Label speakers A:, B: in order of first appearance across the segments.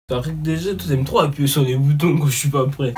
A: T'arrêtes déjà, tu aimes trop appuyer sur les boutons quand je suis pas prêt.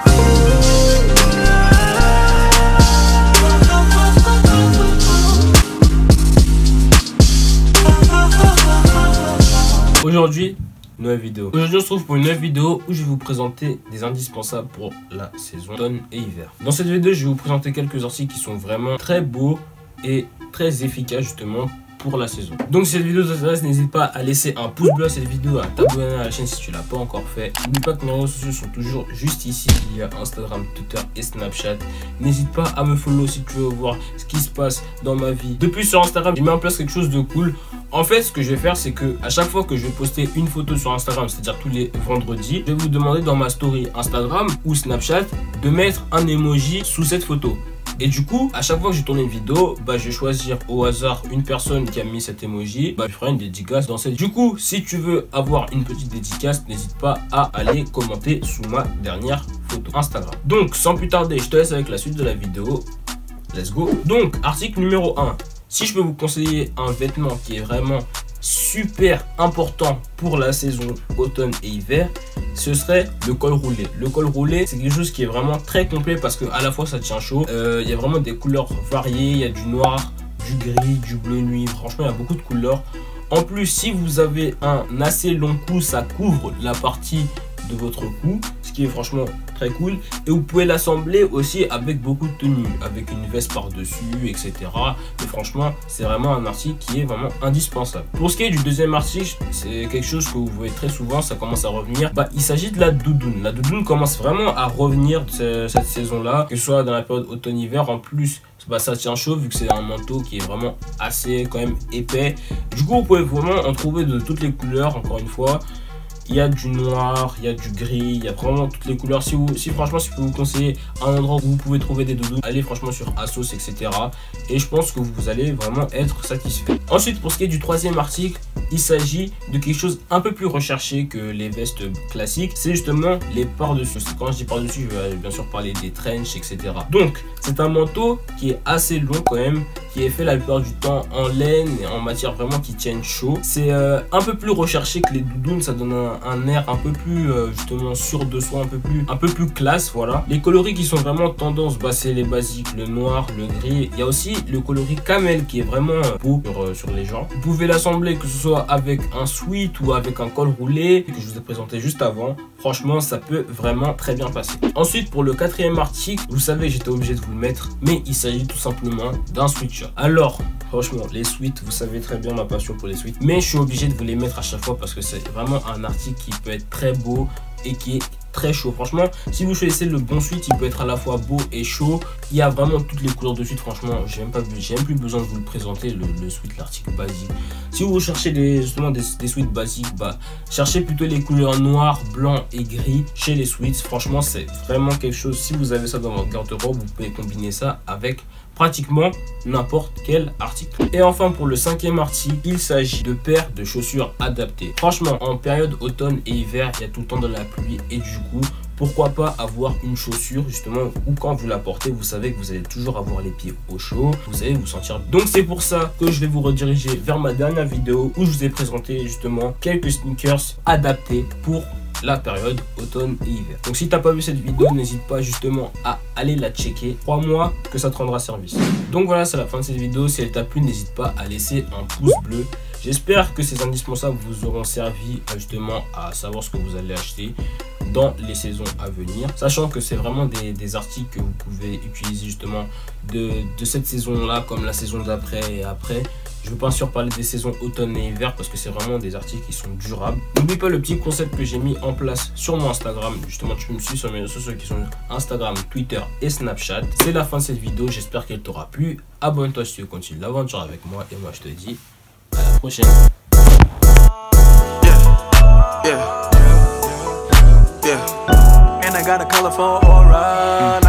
A: Aujourd'hui, nouvelle vidéo. Aujourd'hui, on se retrouve pour une nouvelle vidéo où je vais vous présenter des indispensables pour la saison automne et hiver. Dans cette vidéo, je vais vous présenter quelques articles qui sont vraiment très beaux et très efficaces justement pour la saison. Donc si cette vidéo t'intéresse, n'hésite pas à laisser un pouce bleu à cette vidéo, à t'abonner à la chaîne si tu l'as pas encore fait. N'oublie pas que mes réseaux sociaux sont toujours juste ici. Il y a Instagram, Twitter et Snapchat. N'hésite pas à me follow si tu veux voir ce qui se passe dans ma vie. De plus, sur Instagram, j'ai mis en place quelque chose de cool. En fait, ce que je vais faire, c'est que à chaque fois que je vais poster une photo sur Instagram, c'est-à-dire tous les vendredis, je vais vous demander dans ma story Instagram ou Snapchat de mettre un emoji sous cette photo. Et du coup, à chaque fois que je tourne une vidéo, je vais choisir au hasard une personne qui a mis cet emoji. Je ferai une dédicace dans cette. Du coup, si tu veux avoir une petite dédicace, n'hésite pas à aller commenter sous ma dernière photo Instagram. Donc, sans plus tarder, je te laisse avec la suite de la vidéo. Let's go. Donc, article numéro 1. Si je peux vous conseiller un vêtement qui est vraiment super important pour la saison automne et hiver, ce serait le col roulé. Le col roulé, c'est quelque chose qui est vraiment très complet parce que à la fois ça tient chaud. Il y a vraiment des couleurs variées. Il y a du noir, du gris, du bleu nuit. Franchement, il y a beaucoup de couleurs. En plus, si vous avez un assez long cou, ça couvre la partie de votre cou, ce qui est franchement très cool. Et vous pouvez l'assembler aussi avec beaucoup de tenues, avec une veste par dessus, etc. Et franchement, c'est vraiment un article qui est vraiment indispensable. Pour ce qui est du deuxième article, c'est quelque chose que vous voyez très souvent, ça commence à revenir. Il s'agit de la doudoune. La doudoune commence vraiment à revenir cette saison là, que ce soit dans la période automne-hiver. En plus, ça tient chaud vu que c'est un manteau qui est vraiment assez quand même épais. Du coup, vous pouvez vraiment en trouver de toutes les couleurs. Encore une fois, il y a du noir, il y a du gris, il y a vraiment toutes les couleurs. Si franchement, si je peux vous conseiller un endroit où vous pouvez trouver des doudous, allez franchement sur Asos, etc. Et je pense que vous allez vraiment être satisfait. Ensuite, pour ce qui est du troisième article, il s'agit de quelque chose un peu plus recherché que les vestes classiques. C'est justement les par-dessus. Quand je dis par-dessus, je vais bien sûr parler des trench, etc. Donc, c'est un manteau qui est assez long quand même, qui est fait la plupart du temps en laine et en matière vraiment qui tienne chaud. C'est un peu plus recherché que les doudounes, ça donne un air un peu plus justement sûr de soi, un peu plus classe, voilà. Les coloris qui sont vraiment tendance, c'est les basiques, le noir, le gris. Il y a aussi le coloris camel qui est vraiment beau sur les gens. Vous pouvez l'assembler que ce soit avec un sweat ou avec un col roulé que je vous ai présenté juste avant. Franchement, ça peut vraiment très bien passer. Ensuite, pour le quatrième article, vous savez, j'étais obligé de vous le mettre, mais il s'agit tout simplement d'un sweatshirt. Alors, franchement, les sweats, vous savez très bien ma passion pour les sweats, mais je suis obligé de vous les mettre à chaque fois parce que c'est vraiment un article qui peut être très beau et qui est très chaud. Franchement, si vous choisissez le bon sweat, il peut être à la fois beau et chaud. Il y a vraiment toutes les couleurs de sweat. Franchement, j'ai même plus besoin de vous le présenter, le sweat, l'article basique. Si vous cherchez justement des sweats basiques, cherchez plutôt les couleurs noir, blanc et gris chez les sweats. Franchement, c'est vraiment quelque chose. Si vous avez ça dans votre garde-robe, vous pouvez combiner ça avec pratiquement n'importe quel article. Et enfin, pour le cinquième article, il s'agit de paires de chaussures adaptées. Franchement, en période automne et hiver, il y a tout le temps de la pluie et du coup, pourquoi pas avoir une chaussure justement où quand vous la portez, vous savez que vous allez toujours avoir les pieds au chaud, vous allez vous sentir. Donc c'est pour ça que je vais vous rediriger vers ma dernière vidéo où je vous ai présenté justement quelques sneakers adaptés pour la période automne et hiver. Donc si t'as pas vu cette vidéo, n'hésite pas justement à aller la checker. Crois-moi que ça te rendra service. Donc voilà, c'est la fin de cette vidéo. Si elle t'a plu, n'hésite pas à laisser un pouce bleu. J'espère que ces indispensables vous auront servi justement à savoir ce que vous allez acheter dans les saisons à venir, sachant que c'est vraiment des articles que vous pouvez utiliser justement de cette saison là comme la saison d'après et après. Je ne veux pas sûr parler des saisons automne et hiver parce que c'est vraiment des articles qui sont durables. N'oublie pas le petit concept que j'ai mis en place sur mon Instagram. Justement, tu me suis sur mes réseaux sociaux qui sont Instagram, Twitter et Snapchat. C'est la fin de cette vidéo. J'espère qu'elle t'aura plu. Abonne-toi si tu veux continuer l'aventure avec moi. Et moi, je te dis à la prochaine. Yeah. And I got a colorful aura.